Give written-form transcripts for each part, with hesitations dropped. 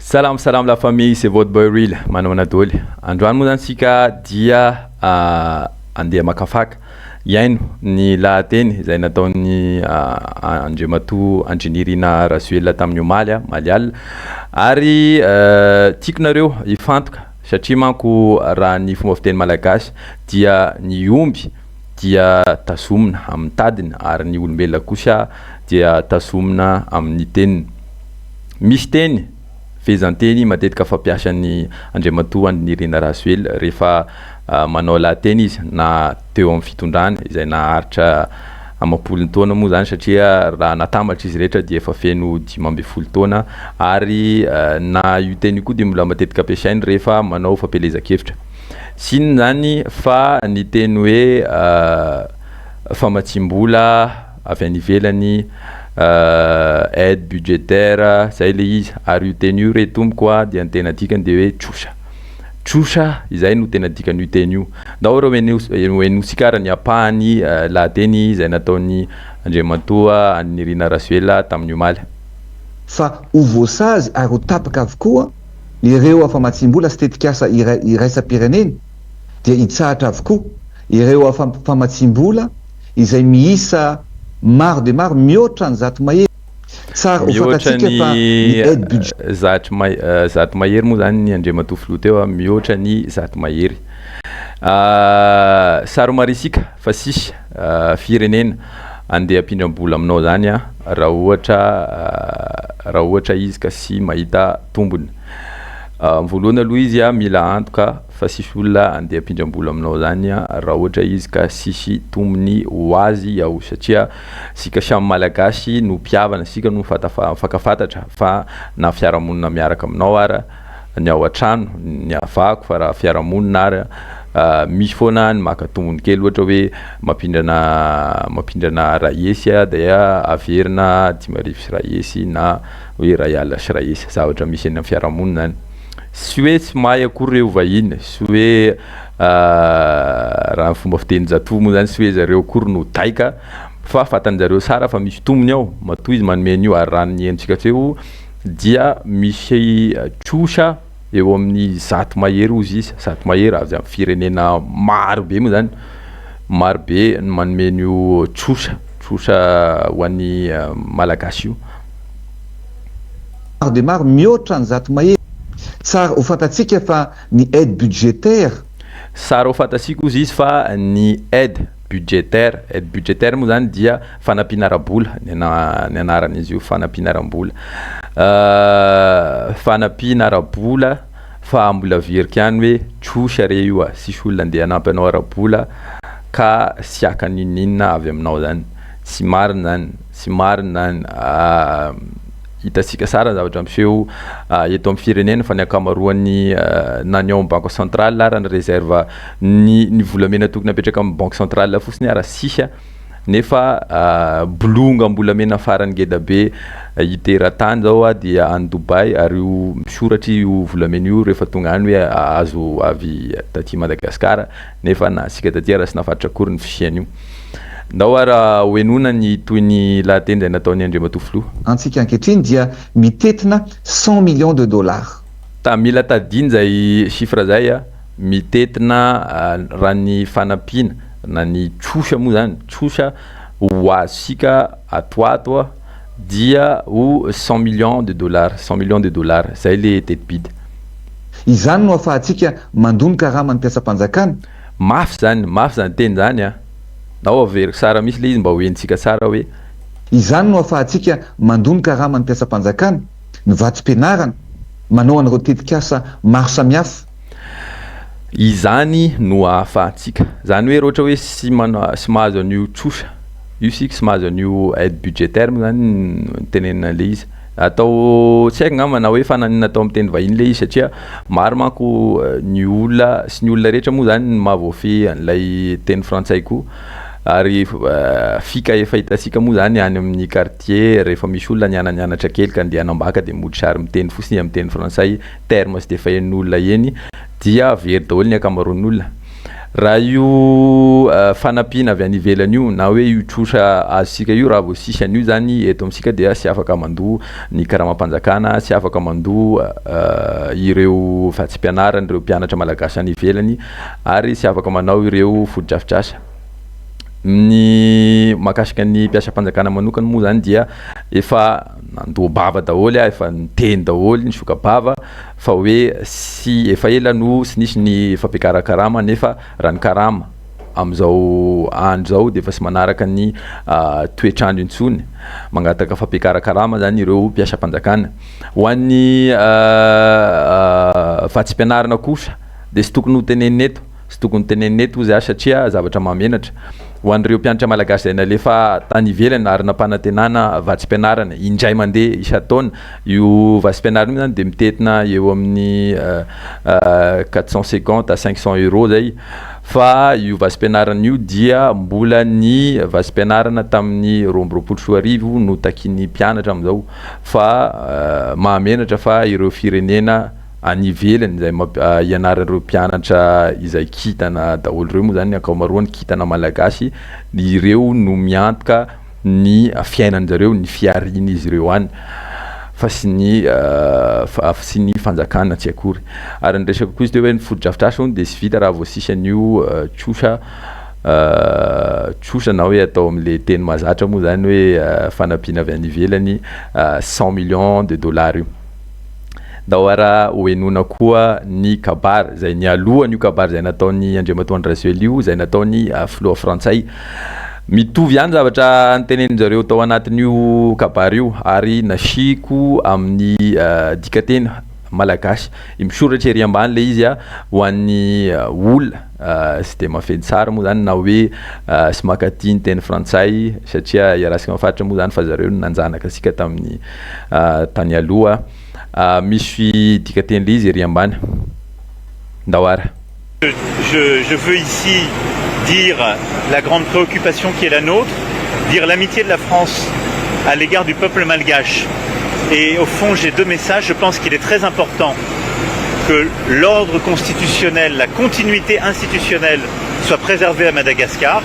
Salam salam la famille, c'est votre boy Real, Manona Dole. Androany moa zany sika dia andeha makafaka iaino ny lahateny izay nataony Andriamatoa Andrinirina Rajoelina tamin'ny Omaly Malial ary tiako nareo ifantoka satria manko raha ny fomba fiteny malagasy dia ny omby dia tazomina amin'ny tadiny ary ny olombelona kosa dia tazomina amin'ny teniny. Misy teny fehezanteny matetika fampiasan'ny Andriamatoa Andrinirina Rajoelina rehefa manao lahateny izy na teo amin'ny fitondrana izay naharitra amam-polony taona moa zany satria raha natambatra izy rehetra dia efa feno 12 taona ary na io teny koa dia mbola matetika ampiasainy rehefa manao fampelezan-kevitra. Sino zany fa ny teny hoe famatsim-bola avy any ivelany aide budgétaire zay le izy ary io teny io re tomboko dia ny tena dikany dia hoe trosa izay no tena dikany io teny io. Daholo hoenosika ara ny apahany lahateny izay nataony Andriamatoa Andrinirina Rajoelina tamin'ny Omaly. Fa ho voasazy ary ho tapaka avokoa ireo afamatsim-bola sy tetikasa iraisam-pirenena dia hitsahatra avokoa ireo afamatsim-bola izay miisa maro de maro mihoatra ny zato mahery. Tsara ho fantatsika fa ny aide budget zato mahery moa zany ny Andriamatoa filoha teo mihoatra ny zato mahery. Saro marisika fa sisy firenena andeha ampindram-bola aminao zany raha ohatra izy ka sy mahita tombony. Voalohany aloha izy mila antoka fa sisy olona andeha ampindram-bola aminao zany raha ohatra izy ka sisy tombony ho azy ao satria sika samy malagasy no mpiavana, sika no fakafantatra fa na fiarahamonina miaraka aminao ara ny ao an-trano ny avako fa raha fiarahamonina ara misy foana ny maka tombony kely ohatra hoe mampindrana raesy dia averina 10,000 sy raesy na hoe ray alina sy raesy zavatra misy eny amin'ny fiarahamonina zany. Sy hoe tsy mahay akory reo vahiny, sy hoe raha fomba fiteny zatovo moa zany sy hoe zareo akory no taika fa fantanjareo sara fa misy tombony ao matoa izy manome an'io ary raha ny henontsika teo dia misy trosa eo amin'ny zato mahery ozy izy, zato mahery avy amin'ny firenena marobe moa zany, marobe no manome an'io trosa ho an'ny malagasy io. Maro de maro mihoatra ny zato mahery. Tsara ho fantatsika fa ny aide budgétaire. Sara ho fantatsika ozy izy fa ny aide budgétaire moa zany dia fanampinaram-bola ny anaran'izy io, fanampinaram-bola. Fanampinaram-bola fa mbola verika ihany hoe trosa re io sisy olona andeha hanampy anao ara-bola ka sy aka ninina avy aminao zany. Sy marina zany hitasika sara zavatra miseho eto amin'ny firenena fa ny akamaroany na ny ao amin'ny banque centrale ara ny réserve ny volamena tokony apetraka amin'ny banque centrale fotsiny ara sisy nefa bolonga mbolamena farany ngeda be hiteratany zao dia any Dubai ary io misoratra io volamena io rehefa tonga any hoe azo avy taty Madagasikara nefa na sika taty ara sy nafatra akory ny fisiany io. Ndao ara hoenona ny toy ny lahateny izay nataony Andriamatoa filoha. Antsika ankehitriny dia mitetina 100 millions de dollars. Mila tadiny zay chiffre zay mitetina raha ny fanampiana na ny trosa moa zany, trosa ho azosika atoato dia ho 100 millions de dollars zay le teti-bidy. Izany no ahafahantsika mandonika raha manampiasam-panjakana. Mafy zany teny zany nao avery sara misy le izy mba hoentsika sara hoe izany no ahafahantsika mandonika raha manampiasam-panjakana, ny vatsim-pianarana, manao an'ireo tetikasa maro samihafa. Izany no ahafahantsika zany hoe ohatra hoe sy mahazo an'io trosa io sika sy mahazo an'io aide budgétaire moa zany tenenina le izy atao tsy haiko ngamba na hoe fananina atao amin'ny teny vahiny le izy satria maro manko ny olona sy ny olona rehetra moa zany mahavoafy an'ilay teny frantsay koa ary fika efa hitasika moa zany any amin'ny quartier rehefa misy olona nianatra kely ka andeha hanambaka dia mody sary miteny fotsiny amin'ny teny frantsay terme sy defa hen'olona eny dia very daholo ny akamaroan'olona. raha io fanampiana avy any ivelany io na hoe io trosa azosika io raha vao sisy an'io zany eto amitsika dia sy afaka mandoa ny karamam-panjakana, sy afaka mandoa ireo vatsim-pianarana, ireo mpianatra malagasy any ivelany, ary sy afaka manao ireo foto-drafitrasa. Ny mahakasika ny mpiasa-panjakana manokana moa zany dia efa nandoa bava daholo, efa niteny daholo ny soka-bava fa hoe sy efa ela no sy nisy ny fampiakarakarama, nefa raha ny karama am'izao andro zao de efa sy manaraka ny toetrandro intsony, mangataka fampiakarakarama zany ireo mpiasa-panjakana. Ho an'ny vatsim-pianarana kosa de sy tokony ho tenenina eto, sy tokony tenenina eto za satria zavatra mamenatra. Ho an'ireo mpianatra malagasy zay nalefa tany ivelany ary nampanantenana vatsim-pianarana indray mandeha isan-taona, io vatsim-pianarana io zany de mitetina eo amin'ny 450 à 500 € zay, fa io vatsim-pianarana io dia mbola ny vatsim-pianarana tamin'ny 2024 no takin'ny mpianatra am'izao, fa mahamenatra fa ireo firenena any ivelany zay ianaran'ireo mpianatra izay kitana daholo ireo moa zany ankamaroany kitana malagasy, ireo no miantoka ny fiainan'zareo, ny fiariny izy ireo any fa sy ny fanjakana tsy akory. Ary ny resaka koa izy teo hoe ny foto-drafitrasa hono de sy vita raha vao sisy an'io trosa na hoe atao am'le teny mahazatra moa zany hoe fanampiana avy any ivelany 100 millions de dollars io. Da ohara hoenona koa ny kabary zay ny alohan'io kabary zay nataony Andriamatoa Rajoelina io, zay nataony filoha frantsay. Mitovy ihany zavatra nitenenin-jareo tao anatin'io kabary io, ary nasiko amin'ny dikatena malagasy misoratra ery ambany le izy ho an'ny olona sy de mafedy tsara moa zany na hoe sy makatia ny teny frantsay satria iarasika mafatra moa zany fa zareo nanjanaka asika tamin'ny tany aloha. Misy dikateny le izy ery ambany. Ndawara. Je veux ici dire la grande préoccupation qui est la nôtre, dire l'amitié de la France à l'égard du peuple malgache. Et au fond, j'ai deux messages. Je pense qu'il est très important que l'ordre constitutionnel, la continuité institutionnelle soit préservée à Madagascar,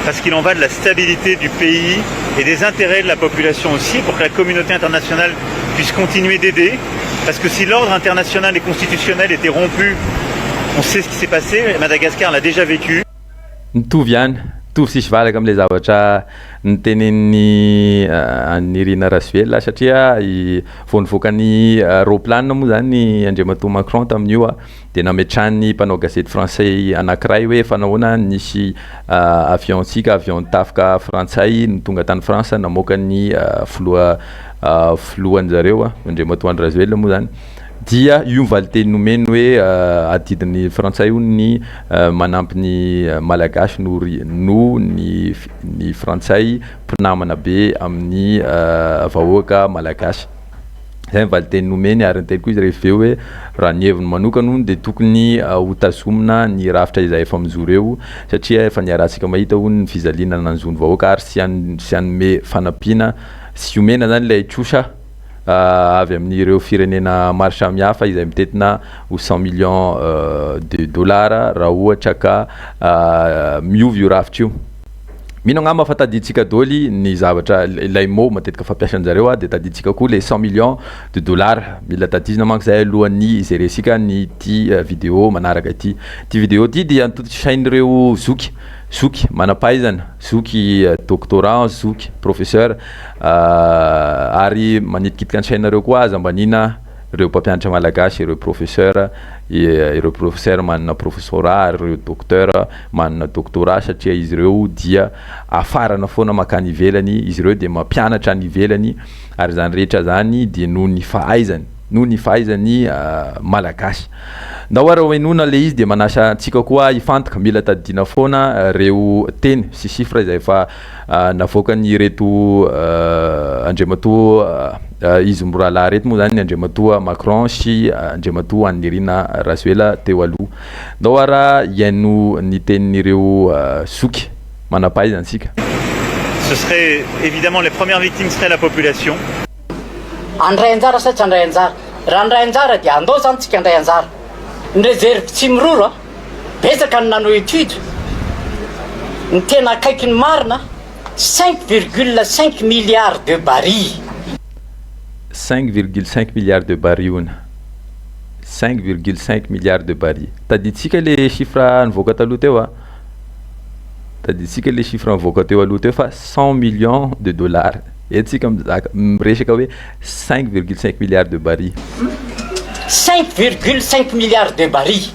parce qu'il en va de la stabilité du pays et des intérêts de la population aussi, pour que la communauté internationale puisse continuer d'aider. Parce que si l'ordre international et constitutionnel était rompu, on sait ce qui s'est passé, Madagascar l'a déjà vécu. Mitovy sisy valaka am'le zavatra nitenen'ny Irina Rajoelina satria vao nivoakany roplanina moa zany Andriamatoa Macron tamin'io de nametrahany mpanao gazety français anankiray hoe fanahoana nisy aviontsika avion tafika frantsay ny tonga tany France namoaka ny filohan'jareo Andriamatoa Rajoelina moa zany dia io mivaly teny nomeny hoe adidin'ny frantsay io ny manampy ny malagasy no ny frantsay mpinamana be amin'ny vahoaka malagasy. Zay mivaly teny nomeny ary ny teny koa izy rehefa hoe raha ny heviny manokana hono de tokony ho tazomina ny rafitra izay efa mijoro eo satria efa niarahantsika mahita hono ny fizaliana nanzony vahoaka ary sy hanome fanampiana sy omena zany ilay trosa avy amin'ireo firenena maro samihafa izay mitetina ho 100 millions de dollars raha ohatra ka miovy io rafitra io. Mino angamba fa tadiditsika daholo ny zavatra ilay mot matetika fampiasan'jareo de tadiditsika koa le 100 millions de dollars. Mila tadidina manko zay alohan'ny izeresika ny ty vidéo manaraka ity. Ty vidéo ty dia sain'ireo zoky manampahaizana, zoky doctorant, zoky professeur ary manitikitika ny sainareo koa aza mbanina ireo mpampianatra malagasy, ireo professeur manana professorat, ireo docteur manana doctorat satria izy ireo dia afarana foana makany ivelany, izy ireo de mampianatra any ivelany ary zany rehetra zany de noho ny fahaizany malagasy. Ndao raha hoenona le izy de manasa antsika koa ifantoka mila tadidina foana reo teny sy chiffre izay efa navoakany reto Andriamatoa izy morala reto moa zany Andriamatoa Macron sy Andriamatoa Irina Rajoelina teo aloha. Ndao raha iaino ny tenin'ireo soky manampahaizana antsika. Ce serait évidemment les premières victimes serait la population. Andray anjara sa tsy andray anjara, raha andray anjara dia andao zany tsika andray anjara. Ny reserve tsy miroro betsaka ny nanao étude ny tena akaiky ny marina 5,5 milliards de barils. 5,5 milliards de barils ona 5,5 milliards de barils taditsika le chiffre nivoaka taloha teo a taditsika le chiffre nivoaka teo aloha teo fa 100 millions de dollars etsika miresaka hoe 5,5 milliards de barils 5,5 milliards de barils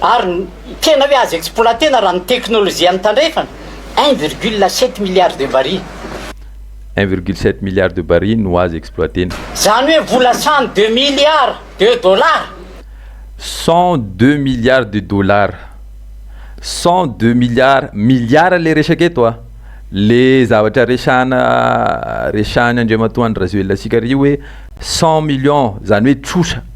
ary tena hoe azo exploitena raha ny teknôlôzia ny tandrefana 1,7 milliards de barils 1,7 milliards de barils no azo exploitena zany hoe vola 102 milliards de dollars 102 milliards de dollars 102 milliards le resaka eto a le zavatra resahana andriamatoa razoelina asika ry hoe 100 millions zany hoe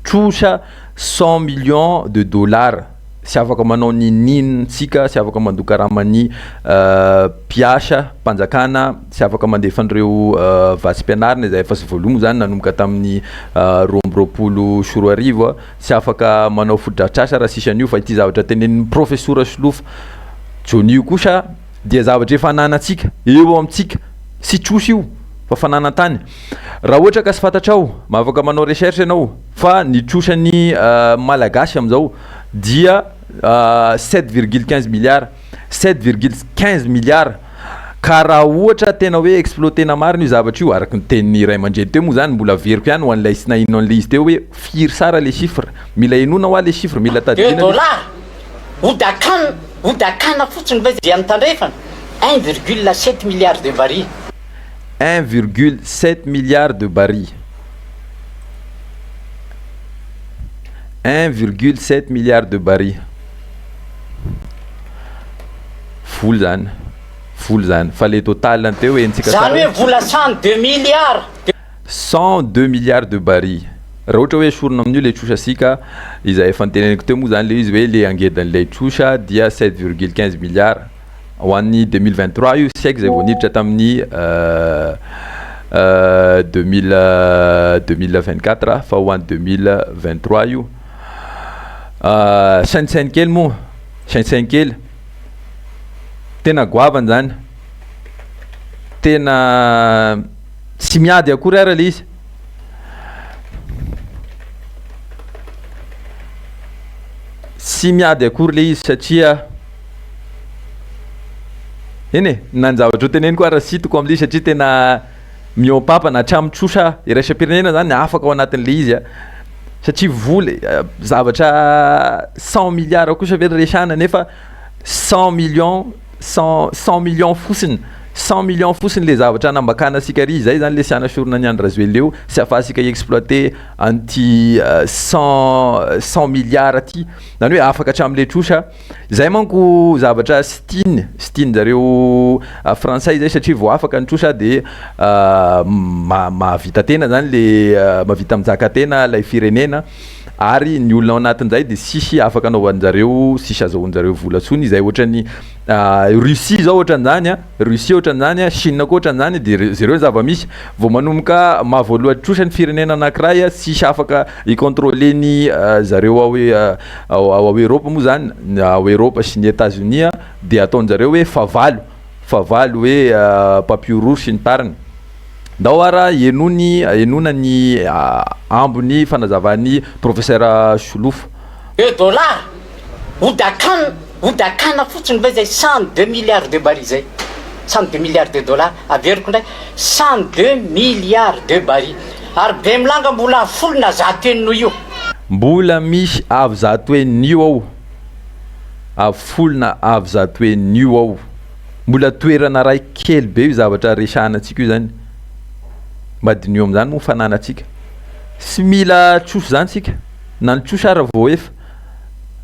trosa 100 millions de dollars sy afaka manao ninintsika sy afaka mandoka raha mani piasa mpanjakana sy afaka mandefa an'ireo vasim-pianarina izay efa sy voalomo zany nanomboka tamin'ny 2024 sy afaka manao fotodrafitrasa raha sisy an'io fa ity zavatra tenenin'ny professora Solofa Johnny kosa dia zavatra efa ananantsika eo amintsika sy trosa io fa fananantany raha ohatra ka sy fantatrao afaka manao recherche ianao fa ny trosany malagasy am'izao dia 7,15 milliards 7,15 milliards ka raha ohatra tena hoe exploitena marina io zavatra io araka ny tenin'ny ray aman-dreny teo moa zany mbola veriko ihany ho an'ilay sy nahinao an'ilay izy teo hoe firy sara le chiffre mila enona ho a le chiffre mila tadidina dollars odakana fotsiny va zay tandrefana 1,7 milliards de barils 1,7 milliards de barils 1,7 milliards de barils full zany fa le total anteo entsika zany hoe vola 102 milliards 102 milliards de barils raha ohatra hoe sorona amin'io le trosasika izay efa niteneniko teo moa zany le izy hoe le angedan'ilay trosa dia 7,15 milliards ho an'ny 2023 io sy haiko zay voaniditra tamin'ny 2024 fa ho an'ny 2023 io sainisainy kely moa sainisainy kely tena goavany zany tena tsy miady akory ara le izy sy miady akory le izy satria eny e nanjavatra teneny koa raha sitoko am'le izy satria tena miompampana hatramin'ny trosa iraisam-pirenena zany afaka ao anatin'le izy a satria vola zavatra 100 milliards kosa ve resahana nefa 100 millions fotsiny 100 millions fotsiny le zavatra nambakana asika ry zay zany le siana sorona ny andra zoely eo sy afahasika exploiter anty 100 milliards aty zany hoe afaka hatramin'le trosa zay manko zavatra stine zareo frantsay zay satria vao afaka ny trosa de mahavita tena zany le mahavita mizaka tena lay firenena ary ny olona ao anatin'izay de sisy afaka anaovan'jareo sisy azahoan'jareo volatsony izay ohatrany Russie zao ohatran'izany a Russie ohatran'izany a Chine koa ohatran'izany de zareo zava-misy vao manomboka mahavoaloha trosa ny firenena anankiray a sisy afaka icontrôleny zareo ao Europe moa zany ao Europe sy ny États-Unis a de ataon'jareo hoe favalo hoe papio rouge sy ny tariny ndao ara enona ny ambony fanazavany professeur Solofa dollars odakana fotsiny va zay 102 milliards de barils zay 102 milliards de dollars averiko ndray 102 milliards de barils ary be milanga mbola folona zato enino io mbola misy avy zato enio ao avy folona avy zato enio ao mbola toerana ray kely be io zavatra resahana atsika io zany madinio am'zany moa fananatsika sy mila trosa zany sika na ny trosa ara voaefa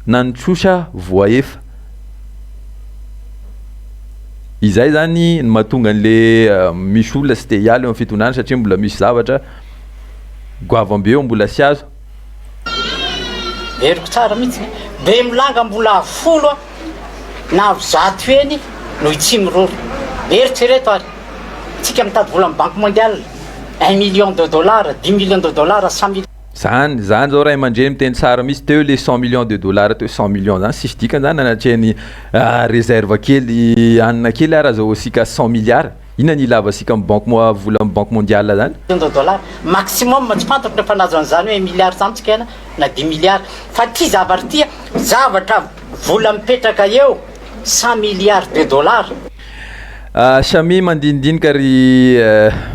na ny trosa voaefa izay zany ny mahatonga an'le misy olona sy te hiala eo amin'ny fitondrana satria mbola misy zavatra goavambe eo mbola sy azo eriko tsara mihitsy be milanga mbola folo na zato eny no itsimy roro eritsereto ary tsika mitady vola amin'ny banque mondiale 1 million de dollars 10 millions de dollars 100 millions zany zao ray aman-dreny miteny tsara misy teo le 100 millions de dollars teo 100 millions zany sisy dikany zany anatrehany réserve kely anina kely araha zao asika 100 milliards inona ny ilava asika amin'ny banque vola amin'ny banque mondiale zany $, maximum tsy fantako rehefa nazo an'izany hoe milliard zany tsika ena na 10 milliards fa ty zavatra ty zavatra vola mipetraka eo 100 milliards de dollars. Samy mandinidinika ry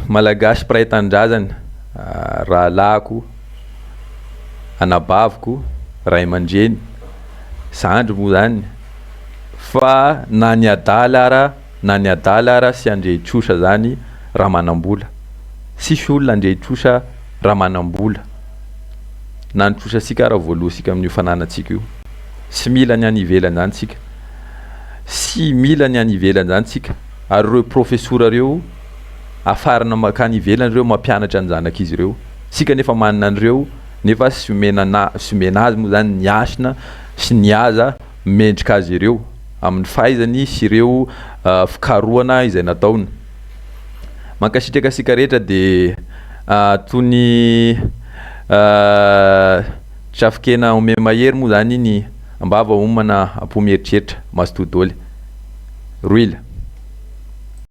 malagasy mpiray tanindrazana rahalako anabaviko ray aman-dreny zandry moa zany fa na ny adala ara sy andrehitrosa zany raha manam-bola sisy olona andrehitrosa raha manam-bola na nitrosa sika raha voalohasika amin'io fananantsika io sy mila ny any ivelany zany tsika sy mila ny any ivelany zany tsika ary reo professora reo afarana makany ivelany reo mampianatra ny zanak'izy reo sika nefa manana an'ireo nefa sy omena azy moa zany niasina sy niaza mendrika azy ireo amin'ny fahaizany sy ireo fikarohana izay nataony mankasitraka sika rehetra de tony trafikena ome mahery moa zany iny ambava omana ampomeritreritra masotodoly roila